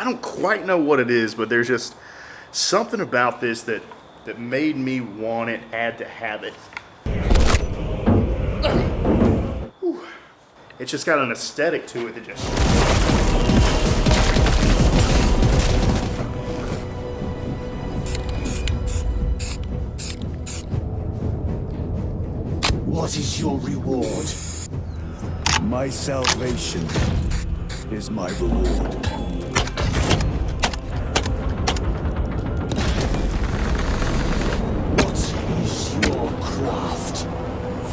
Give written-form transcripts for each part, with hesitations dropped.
don't quite know what it is, but there's just something about this that made me want it, had to have it. Whew. It's just got an aesthetic to it that just... What is your reward? My salvation is my reward. What is your craft?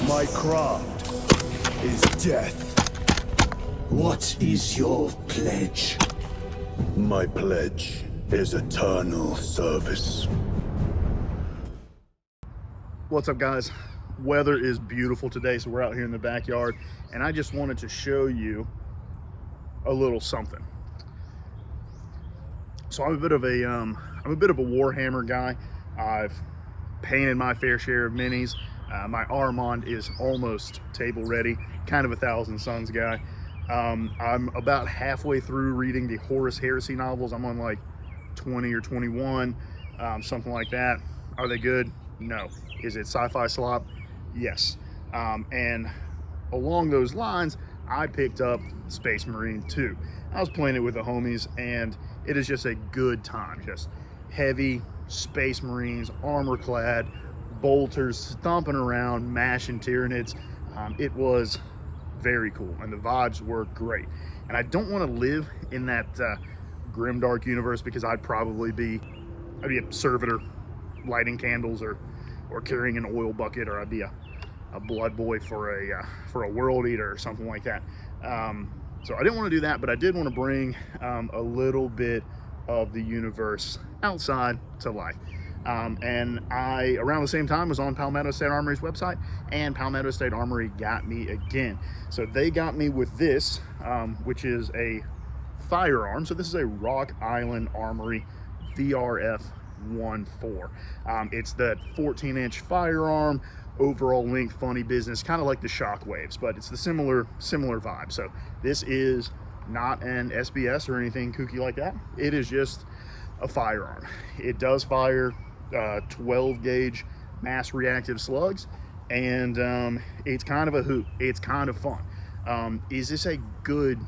My craft is death. What is your pledge? My pledge is eternal service. What's up, guys? Weather is beautiful today, so we're out here in the backyard, and I just wanted to show you a little something. So I'm a bit of a Warhammer guy. I've painted my fair share of minis. My Armand is almost table ready, kind of a Thousand Suns guy. I'm about halfway through reading the Horus Heresy novels. I'm on like 20 or 21, something like that. Are they good? No. Is it sci-fi slop? Yes. And along those lines, I picked up Space Marine 2. I was playing it with the homies, and it is just a good time. Just heavy Space Marines, armor clad, bolters, stomping around, mashing Tyranids. It was very cool, and the vibes were great. And I don't want to live in that grimdark universe, because I'd be a servitor lighting candles or carrying an oil bucket, or I'd be a blood boy for a world eater or something like that. So I didn't want to do that, but I did want to bring a little bit of the universe outside to life. And I, around the same time, was on Palmetto State Armory's website, and Palmetto State Armory got me again. So they got me with this, which is a firearm. So this is a Rock Island Armory VRF 1.4. It's that 14-inch firearm, overall length, funny business, kind of like the Shockwaves, but it's the similar vibe. So this is not an SBS or anything kooky like that. It is just a firearm. It does fire 12 gauge mass reactive slugs, and it's kind of a hoot. It's kind of fun. Is this a good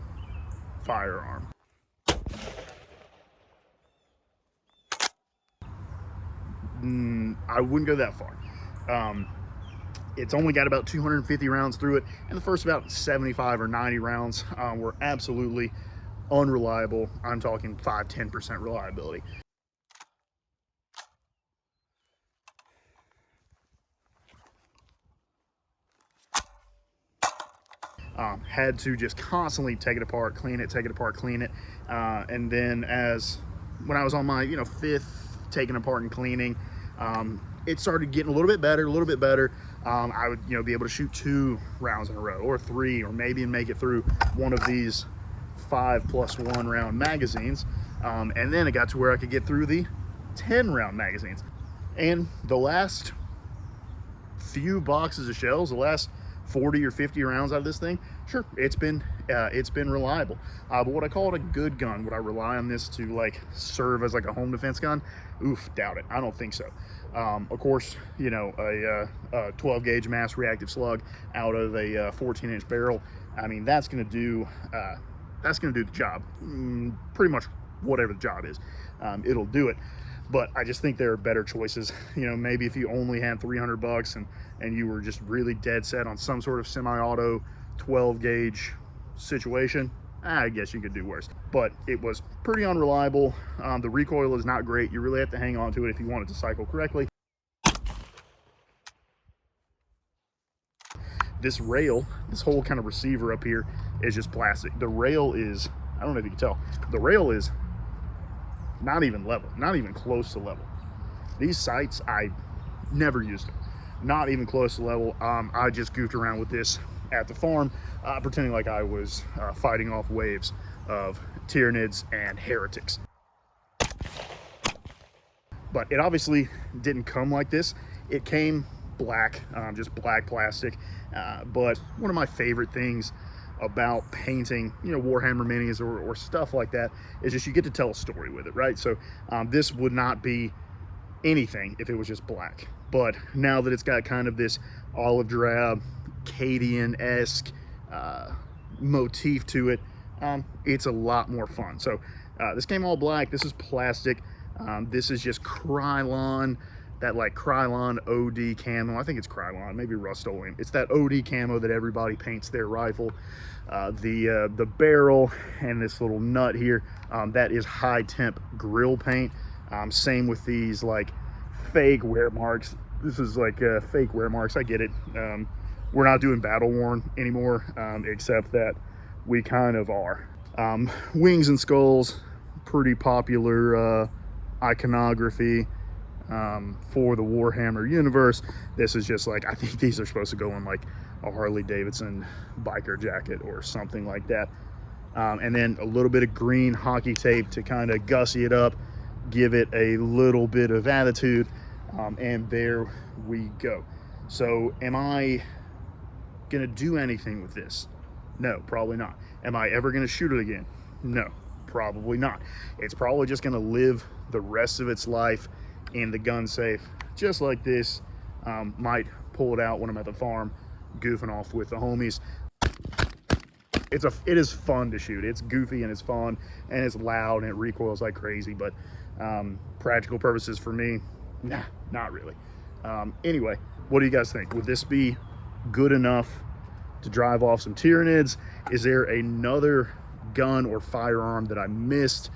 firearm? I wouldn't go that far. It's only got about 250 rounds through it, and the first about 75 or 90 rounds were absolutely unreliable. I'm talking 5-10% reliability. Had to just constantly take it apart, clean it, take it apart, clean it, and then when I was on my 5th taking apart and cleaning, it started getting a little bit better. I would be able to shoot 2 rounds in a row, or 3, or maybe make it through one of these 5+1 round magazines, and then it got to where I could get through the 10 round magazines. And the last few boxes of shells, the last 40 or 50 rounds out of this thing, sure, it's been reliable. But would I call it a good gun? Would I rely on this to like serve as like a home defense gun? Oof, doubt it. I don't think so. Of course, a 12 gauge mass reactive slug out of a 14-inch barrel, I mean, that's gonna do the job. Pretty much whatever the job is, it'll do it. But I just think there are better choices. Maybe if you only had $300 and you were just really dead set on some sort of semi-auto 12 gauge situation, I guess you could do worse. But it was pretty unreliable. The recoil is not great. You really have to hang on to it if you want it to cycle correctly. This rail, this whole kind of receiver up here, is just plastic. The rail is, I don't know if you can tell, the rail is not even level, not even close to level. These sights, I never used them, not even close to level. I just goofed around with this at the farm, pretending like I was fighting off waves of Tyranids and heretics. But it obviously didn't come like this. It came black, just black plastic. But one of my favorite things about painting, you know, Warhammer minis or stuff like that, is just you get to tell a story with it, right? So this would not be anything if it was just black. But now that it's got kind of this olive drab, Cadian-esque motif to it, it's a lot more fun. So this came all black. This is plastic. This is just Krylon, that like Krylon OD camo. I think it's Krylon, maybe Rust-Oleum. It's that OD camo that everybody paints their rifle. The barrel and this little nut here, that is high temp grill paint. Same with these like fake wear marks. This is like fake wear marks. I get it. We're not doing battle worn anymore, except that we kind of are. Wings and skulls, pretty popular iconography for the Warhammer universe. This is just like, I think these are supposed to go in like a Harley Davidson biker jacket or something like that. And then a little bit of green hockey tape to kind of gussy it up, give it a little bit of attitude, and there we go. So am I gonna do anything with this? No, probably not. Am I ever gonna shoot it again? No, probably not. It's probably just gonna live the rest of its life in the gun safe, just like this. Might pull it out when I'm at the farm, goofing off with the homies. It is fun to shoot. It's goofy and it's fun and it's loud and it recoils like crazy, but practical purposes for me, nah, not really. Anyway, what do you guys think? Would this be good enough to drive off some Tyranids? Is there another gun or firearm that I missed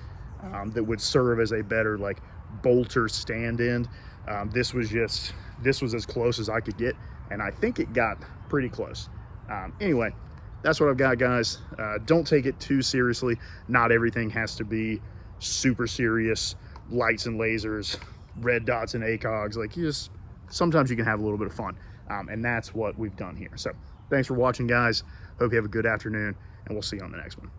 that would serve as a better like bolter stand-in? This was as close as I could get, and I think it got pretty close. Anyway, that's what I've got, guys. Don't take it too seriously. Not everything has to be super serious, lights and lasers, red dots and ACOGs. Like, sometimes you can have a little bit of fun, and that's what we've done here. So thanks for watching, guys. Hope you have a good afternoon, and we'll see you on the next one.